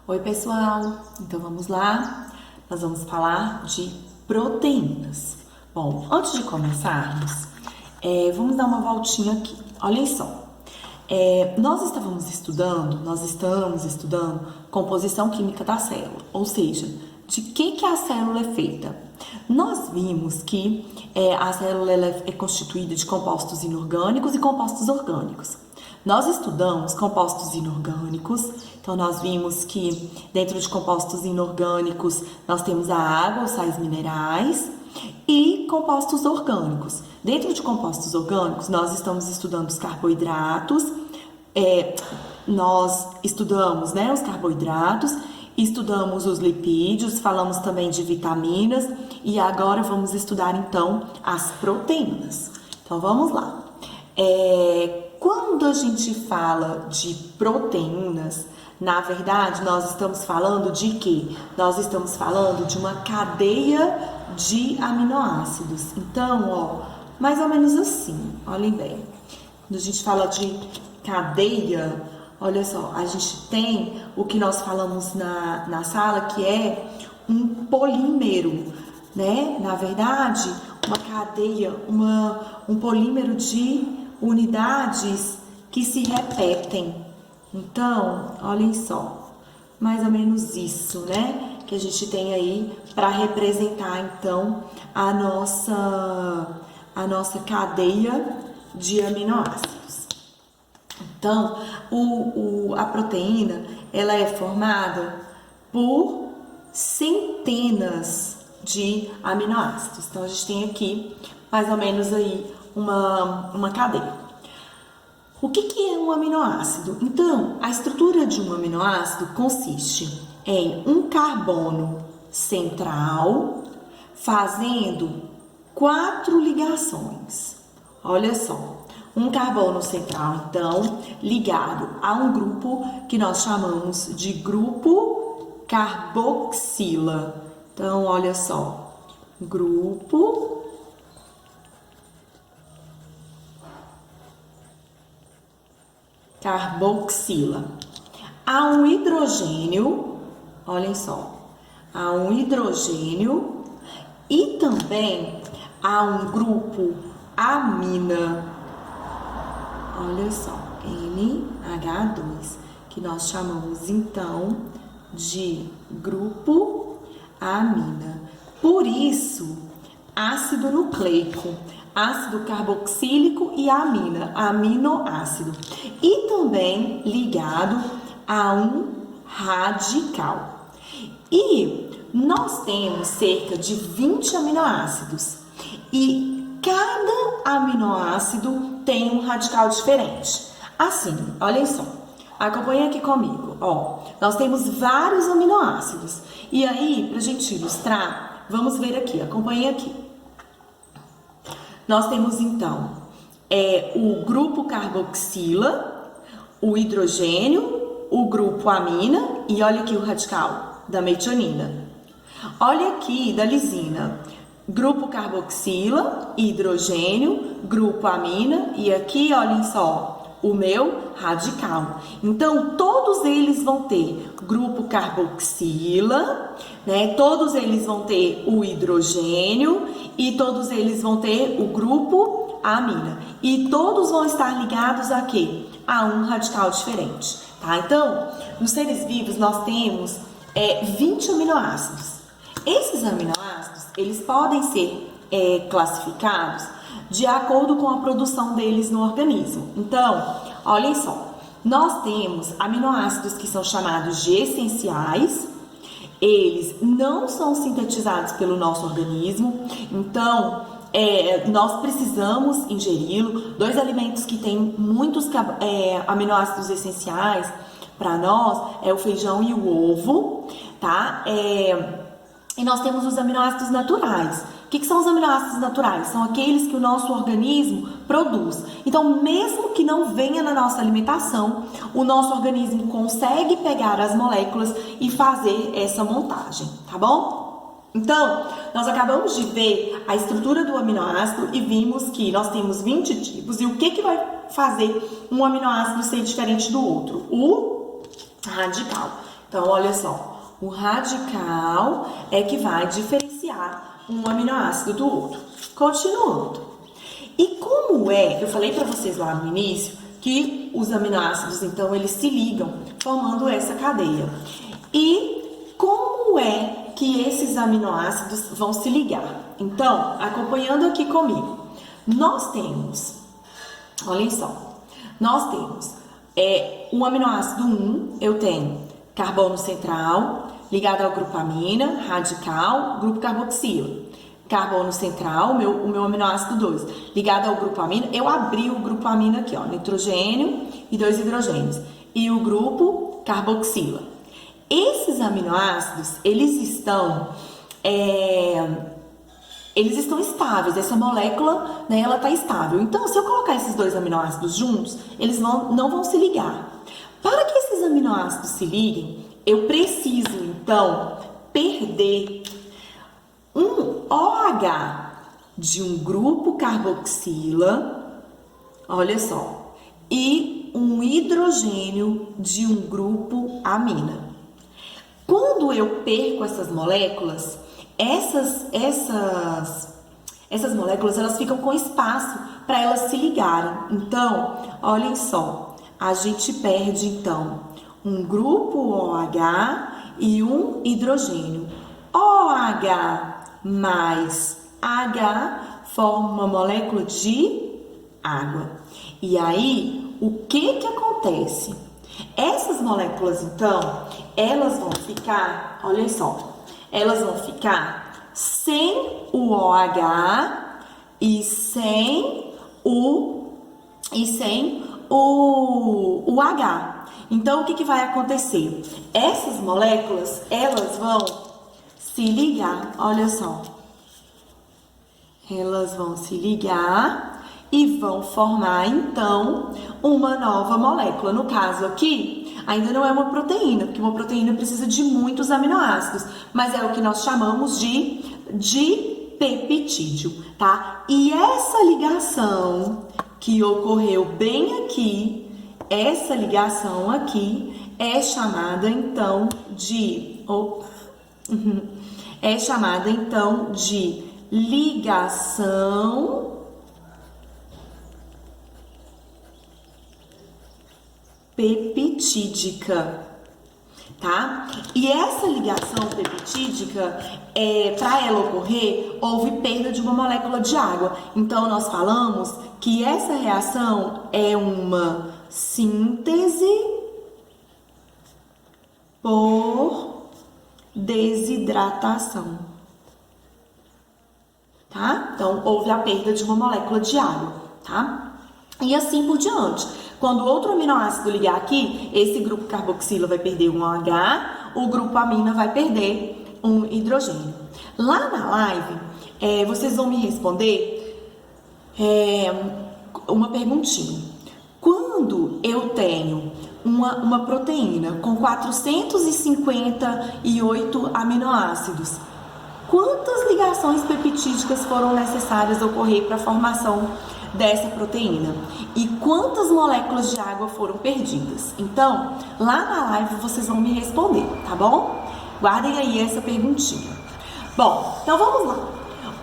Oi, pessoal! Então vamos lá, nós vamos falar de proteínas. Bom, antes de começarmos, vamos dar uma voltinha aqui. Olhem só, nós estamos estudando composição química da célula, ou seja, de que a célula é feita. Nós vimos que a célula é constituída de compostos inorgânicos e compostos orgânicos. Nós estudamos compostos inorgânicos, então nós vimos que dentro de compostos inorgânicos nós temos a água, os sais minerais e compostos orgânicos. Dentro de compostos orgânicos nós estamos estudando os carboidratos, nós estudamos os carboidratos, estudamos os lipídios, falamos também de vitaminas e agora vamos estudar então as proteínas. Então vamos lá. Quando a gente fala de proteínas, na verdade, nós estamos falando de quê? Nós estamos falando de uma cadeia de aminoácidos. Então, mais ou menos assim, olhem bem. Quando a gente fala de cadeia, olha só, a gente tem o que nós falamos na sala, que é um polímero, né? Na verdade, uma cadeia, um polímero de unidades que se repetem. Então, olhem só, mais ou menos isso, né? Que a gente tem aí para representar, então, a nossa cadeia de aminoácidos. Então, a proteína, ela é formada por centenas de aminoácidos. Então, a gente tem aqui, mais ou menos aí, uma cadeia. O que é um aminoácido? Então, a estrutura de um aminoácido consiste em um carbono central fazendo 4 ligações. Olha só, um carbono central, então, ligado a um grupo que nós chamamos de grupo carboxila. Então, olha só, grupo carboxila. Há um hidrogênio, olhem só, há um hidrogênio e também há um grupo amina, olha só, NH2, que nós chamamos então de grupo amina. Por isso, ácido nucleico, ácido carboxílico e amina, aminoácido. E também ligado a um radical. E nós temos cerca de 20 aminoácidos. E cada aminoácido tem um radical diferente. Assim, olhem só. Acompanha aqui comigo. Nós temos vários aminoácidos. E aí, para a gente ilustrar, vamos ver aqui. Acompanha aqui. Nós temos então o grupo carboxila, o hidrogênio, o grupo amina e olha aqui o radical da metionina. Olha aqui da lisina, grupo carboxila, hidrogênio, grupo amina e aqui olhem só o meu radical. Então todos eles vão ter grupo carboxila, né? Todos eles vão ter o hidrogênio e todos eles vão ter o grupo amina. E todos vão estar ligados a quê? A um radical diferente, tá? Então, nos seres vivos nós temos 20 aminoácidos. Esses aminoácidos, eles podem ser classificados de acordo com a produção deles no organismo. Então, olhem só, nós temos aminoácidos que são chamados de essenciais. Eles não são sintetizados pelo nosso organismo, então nós precisamos ingeri-lo. 2 alimentos que têm muitos aminoácidos essenciais para nós é o feijão e o ovo, tá? E nós temos os aminoácidos naturais. O que são os aminoácidos naturais? São aqueles que o nosso organismo produz. Então, mesmo que não venha na nossa alimentação, o nosso organismo consegue pegar as moléculas e fazer essa montagem, tá bom? Então, nós acabamos de ver a estrutura do aminoácido e vimos que nós temos 20 tipos. E o que vai fazer um aminoácido ser diferente do outro? O radical. Então, olha só, o radical é que vai diferenciar um aminoácido do outro. Continuando. E como é, eu falei para vocês lá no início, que os aminoácidos, então, eles se ligam, formando essa cadeia. E como é que esses aminoácidos vão se ligar? Então, acompanhando aqui comigo, nós temos, olhem só, nós temos o aminoácido 1, eu tenho carbono central, ligado ao grupo amina, radical, grupo carboxila. Carbono central, o meu aminoácido 2, ligado ao grupo amina, eu abri o grupo amina aqui, ó, nitrogênio e 2 hidrogênios, e o grupo carboxila. Esses aminoácidos, eles estão estáveis, essa molécula, né, ela está estável. Então, se eu colocar esses dois aminoácidos juntos, eles não vão se ligar. Para que esses aminoácidos se liguem, eu preciso, então, perder um OH de um grupo carboxila, olha só, e um hidrogênio de um grupo amina. Quando eu perco essas moléculas, essas moléculas, elas ficam com espaço para elas se ligarem. Então, olhem só, a gente perde então um grupo OH e um hidrogênio. OH mais H forma uma molécula de água. E aí, o que acontece? Essas moléculas, então, elas vão ficar, olhem só, elas vão ficar sem o OH e sem o H. Então, o que vai acontecer? Essas moléculas, elas vão se ligar, olha só. Elas vão se ligar e vão formar, então, uma nova molécula. No caso aqui, ainda não é uma proteína, porque uma proteína precisa de muitos aminoácidos, mas é o que nós chamamos de peptídeo, tá? E essa ligação que ocorreu bem aqui, essa ligação aqui é chamada, então, de ligação peptídica, tá? E essa ligação peptídica, para ela ocorrer, houve perda de uma molécula de água. Então, nós falamos que essa reação é uma síntese por desidratação, tá? Então, houve a perda de uma molécula de água, tá? E assim por diante. Quando outro aminoácido ligar aqui, esse grupo carboxila vai perder um OH, o grupo amina vai perder um hidrogênio. Lá na live, vocês vão me responder uma perguntinha. Quando eu tenho uma proteína com 458 aminoácidos, quantas ligações peptídicas foram necessárias ocorrer para a formação dessa proteína? E quantas moléculas de água foram perdidas? Então, lá na live vocês vão me responder, tá bom? Guardem aí essa perguntinha. Bom, então vamos lá.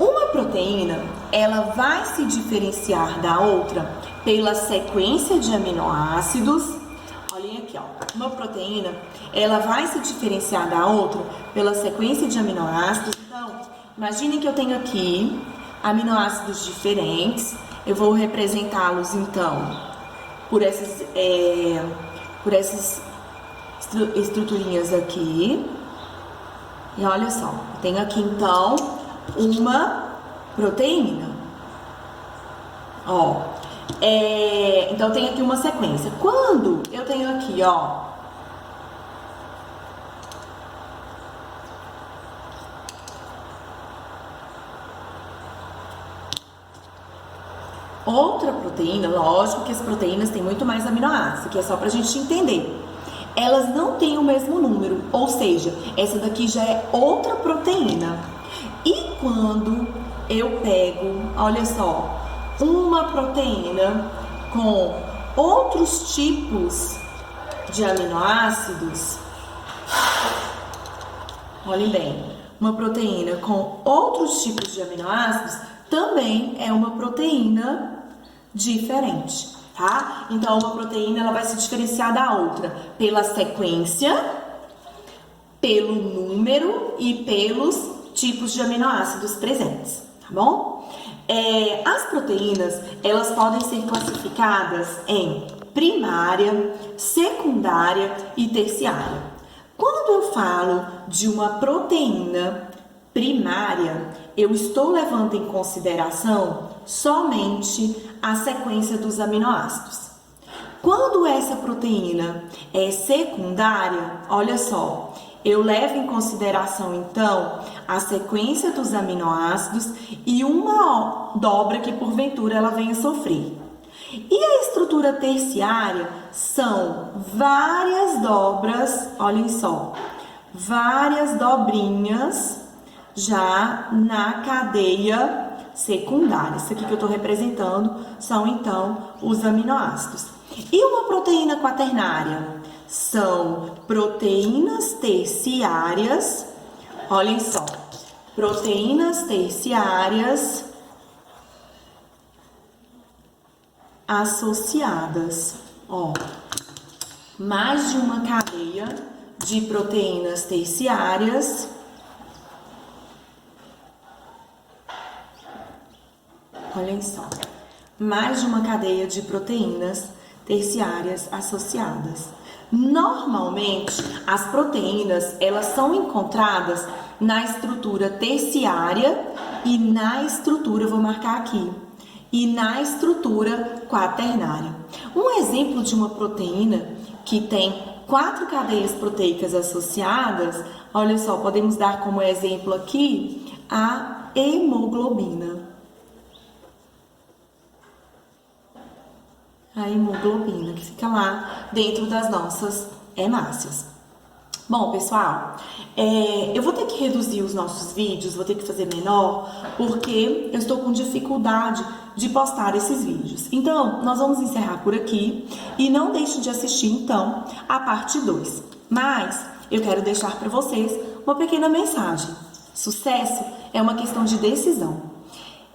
Uma proteína, ela vai se diferenciar da outra pela sequência de aminoácidos. Olhem aqui, ó. Uma proteína, ela vai se diferenciar da outra pela sequência de aminoácidos. Então, imaginem que eu tenho aqui aminoácidos diferentes. Eu vou representá-los, então, por essas estruturinhas aqui. E olha só, eu tenho aqui, então, uma proteína. Ó, então, eu tenho aqui uma sequência. Quando eu tenho aqui, ó, outra proteína, lógico que as proteínas têm muito mais aminoácidos, que é só pra gente entender. Elas não têm o mesmo número, ou seja, essa daqui já é outra proteína. E quando eu pego, olha só, uma proteína com outros tipos de aminoácidos, Olhem bem, uma proteína com outros tipos de aminoácidos também é uma proteína diferente, tá? Então, uma proteína ela vai se diferenciar da outra pela sequência, pelo número e pelos tipos de aminoácidos presentes, tá bom? As proteínas, elas podem ser classificadas em primária, secundária e terciária. Quando eu falo de uma proteína primária, eu estou levando em consideração somente a sequência dos aminoácidos. Quando essa proteína é secundária, olha só, eu levo em consideração então a sequência dos aminoácidos e uma dobra que porventura ela venha sofrer. E a estrutura terciária são várias dobras, olhem só, várias dobrinhas já na cadeia secundária. Isso aqui que eu estou representando são então os aminoácidos. E uma proteína quaternária? São proteínas terciárias, olhem só, proteínas terciárias associadas, ó, mais de uma cadeia de proteínas terciárias olhem só, mais de uma cadeia de proteínas terciárias associadas. Normalmente, as proteínas, elas são encontradas na estrutura terciária e na estrutura, vou marcar aqui, e na estrutura quaternária. Um exemplo de uma proteína que tem 4 cadeias proteicas associadas, olha só, podemos dar como exemplo aqui a hemoglobina. A hemoglobina, que fica lá dentro das nossas hemácias. Bom, pessoal, eu vou ter que reduzir os nossos vídeos, vou ter que fazer menor, porque eu estou com dificuldade de postar esses vídeos. Então, nós vamos encerrar por aqui e não deixe de assistir, então, a parte 2. Mas, eu quero deixar para vocês uma pequena mensagem. Sucesso é uma questão de decisão.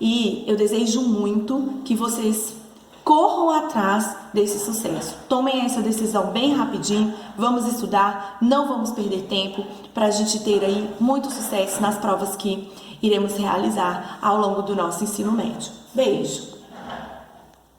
E eu desejo muito que vocês corram atrás desse sucesso. Tomem essa decisão bem rapidinho. Vamos estudar, não vamos perder tempo para a gente ter aí muito sucesso nas provas que iremos realizar ao longo do nosso ensino médio. Beijo!